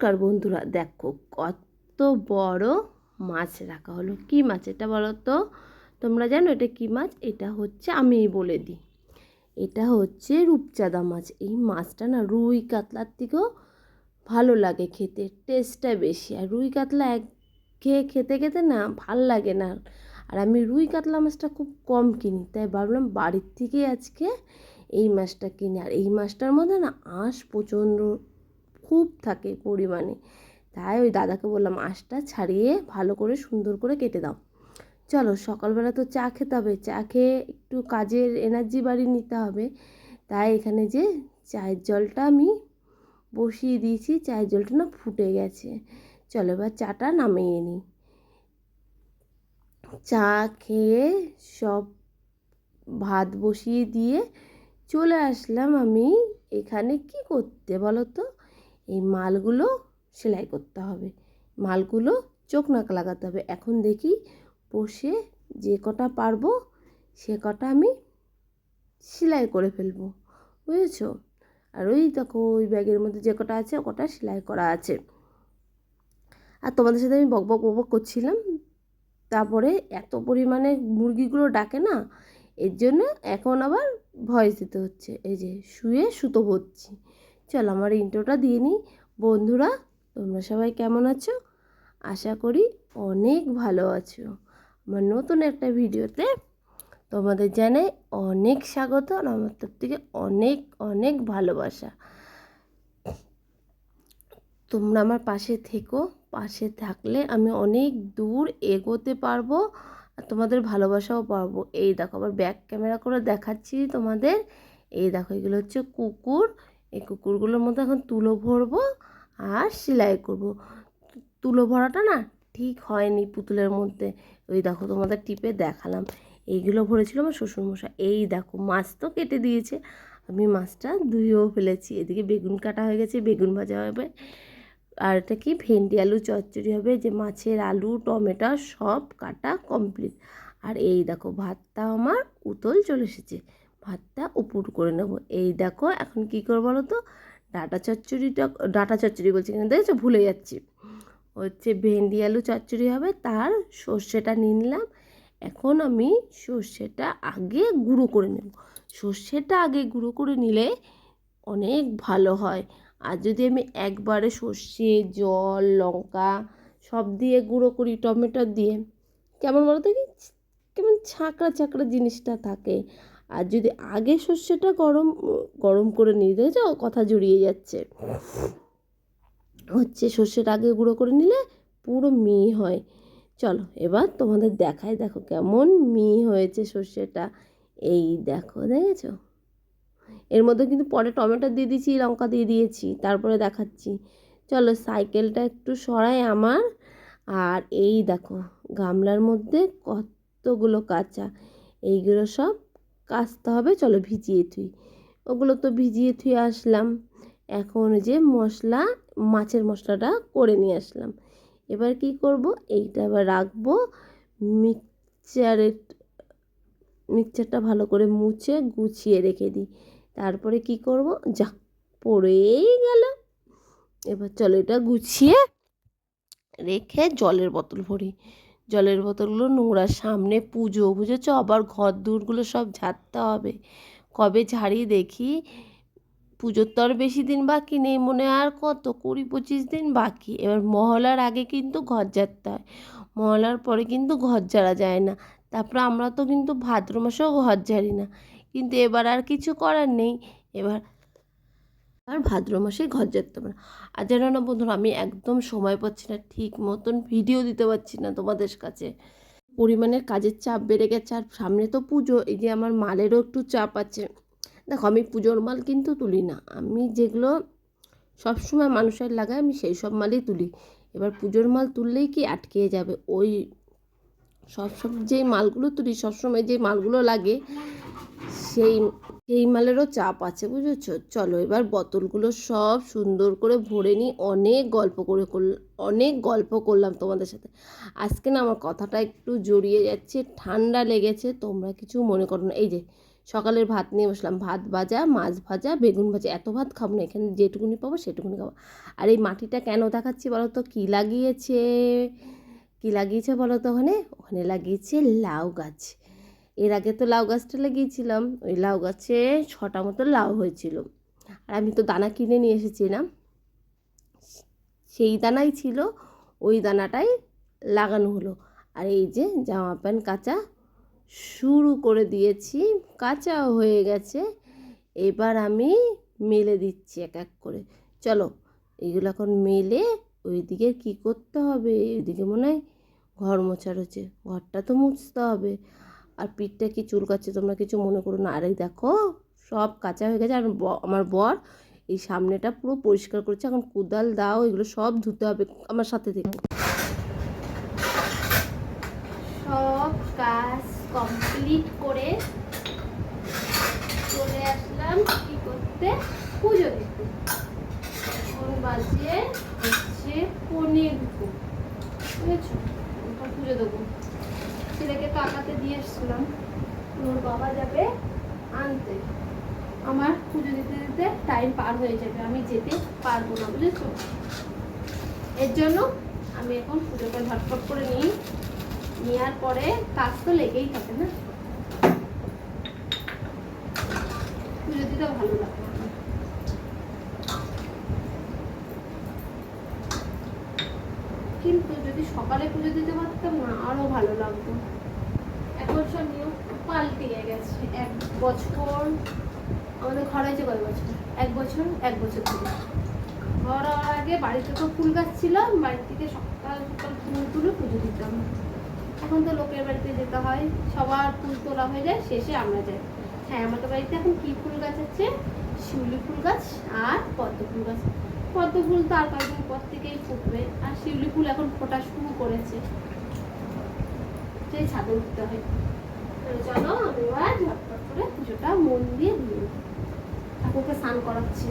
নমস্কার বন্ধুরা, দেখো কত বড় মাছ রাখা হলো। কি মাছ এটা বলো তো? তোমরা জানো এটা কি মাছ? এটা হচ্ছে, আমিই বলে দিই, এটা হচ্ছে রূপচাঁদা মাছ। এই মাছটা না রুই কাতলার থেকেও ভালো লাগে খেতে, টেস্টটা বেশি। আর রুই কাতলা এক খেয়ে খেতে খেতে না ভাল লাগে না। আর আমি রুই কাতলা মাছটা খুব কম কিনি, তাই ভাবলাম বাড়ির থেকে আজকে এই মাছটা কিনি। আর এই মাছটার মধ্যে না আঁশ প্রচণ্ড খুব থাকে পরিমাণে, তাই ওই দাদাকে বললাম আঁশটা ছাড়িয়ে ভালো করে সুন্দর করে কেটে দাও। চলো, সকালবেলা তো চা খেতে হবে, চা খেয়ে একটু কাজের এনার্জি বাড়িয়ে নিতে হবে। তাই এখানে যে চায়ের জলটা আমি বসিয়ে দিয়েছি, চায়ের জলটা না ফুটে গেছে। চলো এবার চাটা নামিয়ে নিই। চা খেয়ে সব ভাত বসিয়ে দিয়ে চলে আসলাম আমি এখানে কি করতে বলো তো? এই মালগুলো সেলাই করতে হবে, মালগুলো চোখ নাক লাগাতে হবে। এখন দেখি বসে যে কটা পারবো সে কটা আমি সেলাই করে ফেলবো, বুঝেছো? আর ওই দেখো ওই ব্যাগের মধ্যে যে কটা আছে ও কটা সেলাই করা আছে। আর তোমাদের সাথে আমি বক বক বক বক করছিলাম, তারপরে এত পরিমাণে মুরগিগুলো ডাকে না, এর জন্য এখন আবার ভয়েস দিতে হচ্ছে। এই যে শুয়ে সুতো ভরছি। চলো আমার ইন্ট্রোটা দিয়ে নিই। বন্ধুরা, তোমরা সবাই কেমন আছো? আশা করি অনেক ভালো আছো। আমার নতুন একটা ভিডিওতে তোমাদের জানাই অনেক স্বাগত, আর আমার তরফ থেকে অনেক অনেক ভালোবাসা। তোমরা আমার পাশে থেকো, পাশে থাকলে আমি অনেক দূর এগোতে পারবো, আর তোমাদের ভালোবাসাও পারবো। এই দেখো আবার ব্যাক ক্যামেরা করে দেখাচ্ছি তোমাদের। এই দেখো এগুলো হচ্ছে কুকুর। এই কুকুরগুলোর মধ্যে এখন তুলো ভরবো আর সেলাই করব। তুলো ভরাটা না ঠিক হয়নি পুতুলের মধ্যে, ওই দেখো তোমাদের টিপে দেখালাম। এইগুলো ভরেছিল আমার শ্বশুরমশাই। এই দেখো মাছ তো কেটে দিয়েছে, আমি মাছটা ধুয়েও ফেলেছি। এদিকে বেগুন কাটা হয়ে গেছে, বেগুন ভাজা হবে। আর এটা কি ভেন্ডি আলু চচ্চড়ি হবে, যে মাছের আলু টমেটো সব কাটা কমপ্লিট। আর এই দেখো ভাতটা আমার উতল চলে এসেছে, ভাতটা উপর করে নেব। এই দেখো এখন কি করবো বলো তো? ডাঁটা চচ্চড়ি বলছি কেন দেখেছো, ভুলে যাচ্ছি। হচ্ছে ভেন্ডি আলু চচ্চড়ি হবে, তার সর্ষেটা নিয়ে নিলাম। এখন আমি সর্ষেটা আগে গুঁড়ো করে নেব। সর্ষেটা আগে গুঁড়ো করে নিলে অনেক ভালো হয়। আর যদি আমি একবারে সর্ষে জল লঙ্কা সব দিয়ে গুঁড়ো করি টমেটো দিয়ে, কেমন বলো তো, কি কেমন ছাঁকড়া ছাঁকড়া জিনিসটা থাকে। আর যদি আগে সর্ষেটা গরম গরম করে নিয়ে দেখেছো কথা জড়িয়ে যাচ্ছে, হচ্ছে সর্ষেটা আগে গুঁড়ো করে নিলে পুরো মিহি হয়। চলো এবার তোমাদের দেখাই, দেখো কেমন মিহি হয়েছে সর্ষেটা। এই দেখো, দেখেছো? এর মধ্যে কিন্তু পরে টমেটো দিয়ে দিয়েছি, লঙ্কা দিয়ে দিয়েছি, তারপরে দেখাচ্ছি। চলো সাইকেলটা একটু সরাই আমার। আর এই দেখো গামলার মধ্যে কতগুলো কাঁচা, এইগুলো সব কাচতে হবে। চলো ভিজিয়ে থুই। ওগুলো তো ভিজিয়ে থুয়ে আসলাম। এখন যে মশলা, মাছের মশলাটা করে নিয়ে আসলাম। এবার কি করব, এইটা এবার রাখবো মিক্সচারের, মিক্সচারটা ভালো করে মুছে গুছিয়ে রেখে দিই। তারপরে কি করব, যা পড়েই গেল। এবার চলো এটা গুছিয়ে রেখে জলের বোতল ভরি। জলের বোতলগুলো নোংরার সামনে পুজো, বুঝেছো? আবার ঘর দূরগুলো সব ঝাড়তে হবে। কবে ঝাড়ি দেখি? পুজোর তো আর বেশি দিন বাকি নেই, মনে আর কত 20-25 দিন বাকি। এবার মহলার আগে কিন্তু ঘর ঝাড়তে হয়, মহলার পরে কিন্তু ঘর ঝাড়া যায় না। তারপরে আমরা তো কিন্তু ভাদ্র মাসেও ঘর ঝাড়ি না, কিন্তু এবার আর কিছু করার নেই। এবার আর ভাদ্র মাসে ঘর ঝাড়তে হবে না। আর জানো না বন্ধুরা, আমি একদম সময় পাচ্ছি না, ঠিক মতন ভিডিও দিতে পারছি না তোমাদের কাছে। পরিমাণের কাজের চাপ বেড়ে গেছে, আর সামনে তো পুজো, এই যে আমার মালেরও একটু চাপ আছে। দেখো আমি পুজোর মাল কিন্তু তুলি না, আমি যেগুলো সবসময় মানুষের লাগায় আমি সেই সব মালই তুলি। এবার পুজোর মাল তুললেই কি আটকে যাবে, ওই সব যেই মালগুলো তুলি সবসময় যে মালগুলো লাগে সেই সেই মালেরও চাপ আছে, বুঝেছো? চলো এবার বোতলগুলো সব সুন্দর করে ভরে নিই। অনেক গল্প করলাম তোমাদের সাথে আজকে না, আমার কথাটা একটু জড়িয়ে যাচ্ছে, ঠান্ডা লেগেছে, তোমরা কিছু মনে করো না। এই যে সকালের ভাত নিয়ে বসলাম, ভাত ভাজা, মাছ ভাজা, বেগুন ভাজা। এত ভাত খাবো না, এখানে যেটুকুনি পাবো সেটুকুনি খাবো। আর এই মাটিটা কেন দেখাচ্ছি বলো তো, কী লাগিয়েছে বলো তো, ওখানে ওখানে লাগিয়েছে লাউ গাছ। এর আগে তো লাউ গাছটা লাগিয়েছিলাম, ওই লাউ গাছে 6টা মতো লাউ হয়েছিল। আর আমি তো দানা কিনে নিয়ে এসেছিলাম, সেই দানাই ছিল, ওই দানাটাই লাগানো হলো। আর এই যে জামা প্যান্ট কাচা শুরু করে দিয়েছি, কাচাও হয়ে গেছে। এবার আমি মেলে দিচ্ছি এক এক করে। চলো এগুলো এখন মেলে ওইদিকে কি করতে হবে, ওইদিকে মনে হয় ঘর মোছা রয়েছে, ঘরটা তো মুছতে হবে। আর পিঠটা কি চুলকাচ্ছে, তোমরা কিছু মনে করো না। আর এই দেখো সব কাঁচা হয়ে গেছে। আর আমার বর এই সামনেটা পুরো পরিষ্কার করছে। এখন কোদাল দাও, এগুলো সব ধুতে হবে। আমার সাথে থেকে সব কাজ কমপ্লিট করে চলে আসলাম কি করতে, পুজো দিতে। এখন বাজে হচ্ছে 1:15, বুঝেছো? এখন পুজো দেবো। ছেলেকে টাকাতে দিয়ে এসছিলাম, ওর বাবা যাবে আনতে। আমার পুজো দিতে দিতে টাইম পার হয়ে যাবে, আমি যেতে পারবো না, বুঝেছো? এর জন্য আমি এখন পুজোটা ঝটপট করে নিই। নেওয়ার পরে কাজ তো লেগেই থাকে না, পুজো দিতে ভালো লাগে। কিন্তু যদি সকালে পুজো দিতে পারতাম না, আরো ভালো লাগতো। এখন সব নিয়ম পাল্টে গেছে। 1 বছর আমাদের ঘর হয়েছে, কয় বছর? 1 বছর ধরে ঘর হওয়ার আগে বাড়িতে তো ফুল গাছ ছিল, বাড়ি থেকে সকাল সকাল ফুল তুলে পুজো দিতাম। এখন তো লোকের বাড়িতে যেতে হয়, সবার ফুল তোলা হয়ে যায়, শেষে আমরা যাই। হ্যাঁ, আমাদের বাড়িতে এখন কি ফুল গাছ আছে? শিউলি ফুল গাছ আর পদ্ম ফুল গাছ। পদ্ম ফুল তো আর কয়েকদিন পর থেকেই ফুটবে, আর শিউলি ফুল এখন ফোটা শুরু করেছে, সেই ছাদে উঠতে হয়। চলো আমি এবার ঝটপট করে পুজোটা মন দিয়ে দিই। ঠাকুরকে স্নান করাচ্ছি।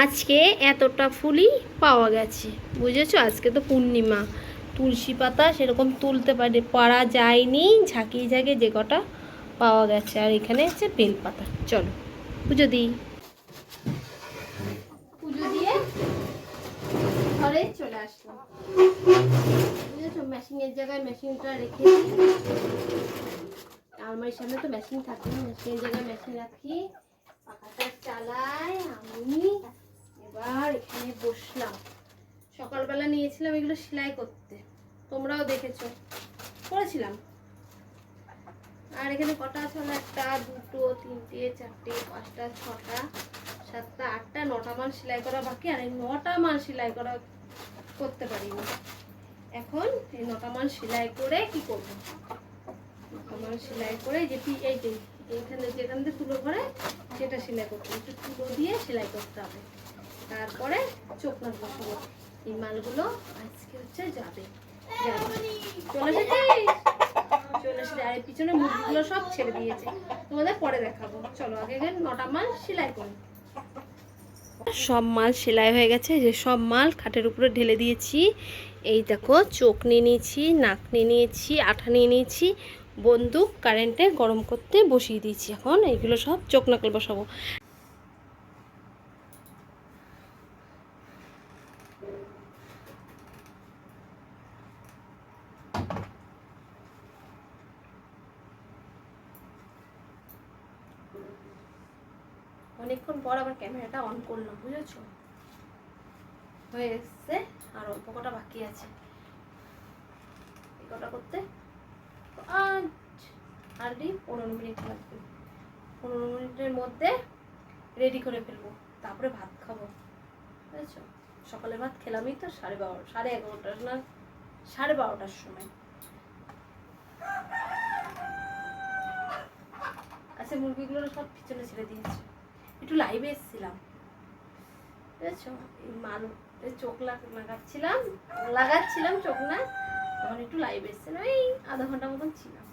আজকে এতটা ফুলই পাওয়া গেছে, বুঝেছো? আজকে তো পূর্ণিমা, তুলসী পাতা সেরকম তুলতে পারা যায়নি, ঝাঁকিয়ে ঝাঁকিয়ে যে কটা পাওয়া গেছে। আর এখানে হচ্ছে বেলপাতা। চলো পুজো দিই। পুজো দিয়ে ঘরে চলে আসলাম, বুঝেছো? মেশিনের জায়গায় মেশিনটা রেখে আমার সামনে তো মেশিন থাকে, মেশিনের জায়গায় মেশিন রাখি, পাখাটা চালাই আমি। এবার এখানে বসলাম। সকালবেলা নিয়েছিলাম এগুলো সেলাই করতে, তোমরাও দেখেছো, করেছিলাম। আর এখানে কটা আছে? 1, 2, 3, 4, 5, 6, 7, 8, 9টা মাল সেলাই করা বাকি। আর এই 9টা মাল সেলাই করতে পারিনি। এখন এই 9টা মাল সেলাই করে কি করবো? 9টা মাল সেলাই করে যে এইখানে যেখান থেকে তুলো ভরে সেটা সেলাই করতে হবে, একটু তুলো দিয়ে সেলাই করতে হবে। তারপরে চোখ নাচ বসাবো। এই মালগুলো আজকে হচ্ছে যাবে। চলে এসেছে। আর পিছনে মুখগুলো সব ছেড়ে দিয়েছে, তোমাদের পরে দেখাবো। চলো আগে 9টা মাল সেলাই করি। সব মাল সেলাই হয়ে গেছে, যে সব মাল খাটের উপরে ঢেলে দিয়েছি। এই দেখো, চোখ নিয়ে নিয়েছি, নাক নিয়ে নিয়েছি, আঠা নিয়ে নিয়েছি, বন্দুক কারেন্টে গরম করতে বসিয়ে দিয়েছি। এখন এইগুলো সব চোখ নাকল বসাবো। অনেকক্ষণ পর আবার ক্যামেরাটা অন করলাম, বুঝেছো? হয়ে এসছে, আর অল্প কটা বাকি আছে এই কটা করতে। আর 15 মিনিট লাগবে। 15 মিনিটের মধ্যে রেডি করে ফেলবো, তারপরে ভাত খাবো, বুঝেছো? সকালে ভাত খেলামই তো 11:30 না 12:30টার সময়। আচ্ছা, মুরগিগুলো সব পিছনে ছেড়ে দিয়েছে। একটু লাইভে এসেছিলাম, বুঝেছো? এই চোখ লাগাচ্ছিলাম চোখ না, তখন একটু লাইভে এসেছিলাম, এই আধা ঘন্টা মতন ছিলাম।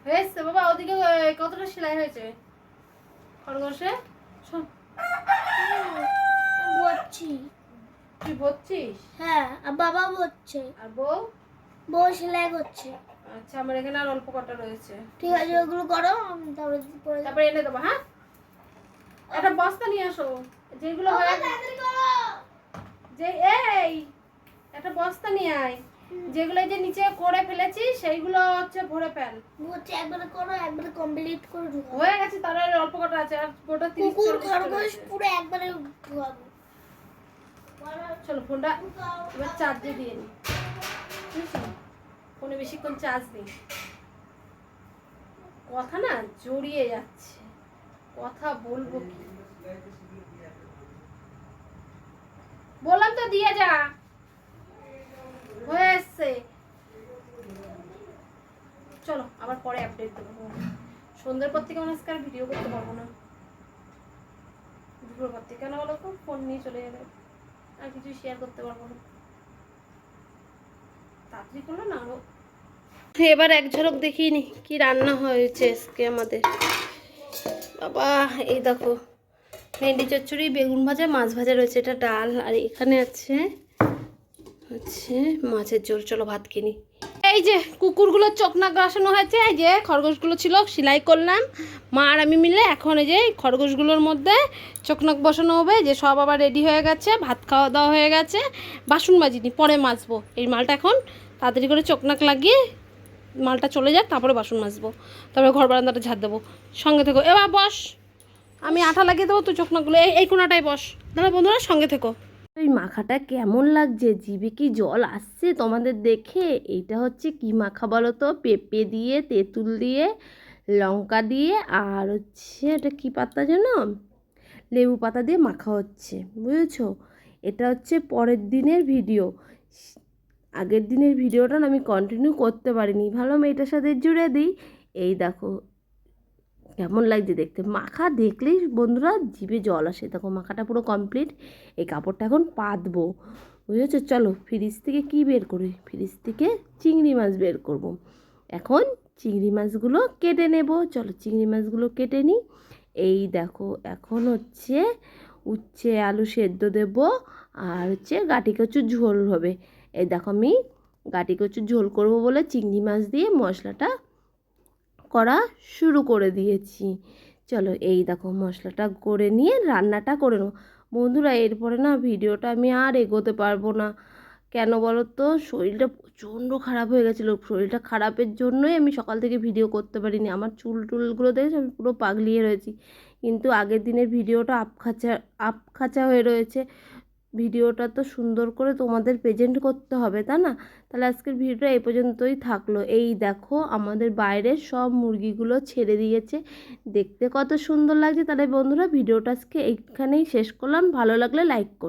হয়েছে বাবা, ওদিকে কতটা সেলাই হয়েছে খরগোশে? সব বলছি। তুই বলছিস? হ্যাঁ, আর বাবা বলছে। আর বউ? বউ সেলাই করছে। আচ্ছা আমার এখানে আর অল্প কটা রয়েছে। ঠিক আছে, ওগুলো করো, তারপরে এনে দেবো। হ্যাঁ, একটা বস্তা নিয়ে আসো যেগুলো হয় যে, এই একটা বস্তা নিয়ে আয়, যেগুলো যে নিচে করে ফেলেছি সেইগুলো হচ্ছে ভরে ফেল। হচ্ছে একবারে করো, একবারে কমপ্লিট করে ঢুকাও। হয়ে গেছে, তার আর অল্প কটা আছে, আর গোটা 30 কুকুর খরগোশ পুরো একবারে ঢুকাবো। চলো ফোনটা এবার চার্জে দিয়ে নি, বুঝছো? ফোনে বেশিক্ষণ চার্জ নেই, কথা না জড়িয়ে যাচ্ছে, কথা বলবো কি, বললাম তো দিয়ে যা, হয়ে এসছে। চলো আবার পরে আপডেট দেবো। সন্ধ্যের পর থেকে মনে আজকে আর ভিডিও করতে পারবো না, দুপুর পর থেকে, কেন বলো তো, ফোন নিয়ে চলে যাবে, আর কিছু শেয়ার করতে পারবো না, তাড়াতাড়ি করলো না আরো। এবার এক ঝলক দেখিয়ে নি কি রান্না হয়েছে আজকে আমাদের। বাবা এই দেখো, ভেন্ডি চচ্চড়ি, বেগুন ভাজা, মাছ ভাজা রয়েছে, এটা ডাল, আর এখানে আছে মাছের ঝোল। চলো ভাত কিনি। এই যে কুকুরগুলোর চোখ নাক বসানো হয়েছে, এই যে খরগোশগুলো ছিল সেলাই করলাম মা আর আমি মিলে, এখন এই যে খরগোশগুলোর মধ্যে চোখ নাক বসানো হবে, যে সব আবার রেডি হয়ে গেছে, ভাত খাওয়া দাওয়া হয়ে গেছে, বাসন মাজিনি, পরে মাজবো এই মালটা, এখন তাড়াতাড়ি করে চোখ নাক লাগিয়ে মালটা চলে যাক, তারপরে বাসন মাজবো, তারপরে ঘর বারান্দাটা ঝাড় দেবো। সঙ্গে থেকো, এবার বস, আমি আঠা লাগিয়ে দেবো, তো চোখ নাকগুলো এই কোনাটায় বস। দাঁড়া বন্ধুরা, সঙ্গে থেকো। এই মাখাটা কেমন লাগছে, জিভে কি জল আসছে তোমাদের দেখে? এইটা হচ্ছে কি মাখা বলো তো? পেঁপে দিয়ে, তেঁতুল দিয়ে, লঙ্কা দিয়ে, আর হচ্ছে এটা কি পাতা যেন, লেবু পাতা দিয়ে মাখা হচ্ছে, বুঝেছো? এটা হচ্ছে পরের দিনের ভিডিও, আগের দিনের ভিডিওটা না আমি কন্টিনিউ করতে পারিনি, ভাবলাম এটার সাথে জুড়ে দিই। এই দেখো কেমন লাগছে দেখতে, মাখা দেখলেই বন্ধুরা জিভে জল আসে। দেখো মাখাটা পুরো কমপ্লিট, এই কাপড়টা এখন পাতবো, বুঝেছো? চলো ফ্রিজ থেকে কি বের করি, ফ্রিজ থেকে চিংড়ি মাছ বের করব। এখন চিংড়ি মাছগুলো কেটে নেব, চলো চিংড়ি মাছগুলো কেটে নিই। এই দেখো এখন হচ্ছে উচ্ছে আলু সেদ্ধ দেব, আর হচ্ছে গাটি কচুর ঝোল হবে। এই দেখো আমি গাটি কচুর ঝোল করব বলে চিংড়ি মাছ দিয়ে মশলাটা করা শুরু করে দিয়েছি। চলো এই দেখো মশলাটা করে নিয়ে রান্নাটা করে নেবো। বন্ধুরা এরপরে না ভিডিওটা আমি আর এগোতে পারবো না, কেন বলো তো? শরীরটা প্রচণ্ড খারাপ হয়ে গেছিলো, শরীরটা খারাপের জন্যই আমি সকাল থেকে ভিডিও করতে পারিনি। আমার চুল টুলগুলো দেখেছি, আমি পুরো পাগলিয়ে রয়েছি, কিন্তু আগের দিনের ভিডিওটা আপখাচা হয়ে রয়েছে। ভিডিওটা তো সুন্দর করে তোমাদের প্রেজেন্ট করতে হবে, তা না? তাহলে আজকের ভিডিওটা এই পর্যন্তই থাকলো। এই দেখো আমাদের বাইরের সব মুরগিগুলো ছেড়ে দিয়েছে, দেখতে কত সুন্দর লাগছে। তাহলে বন্ধুরা ভিডিওটা আজকে এইখানেই শেষ করলাম, ভালো লাগলে লাইক করো।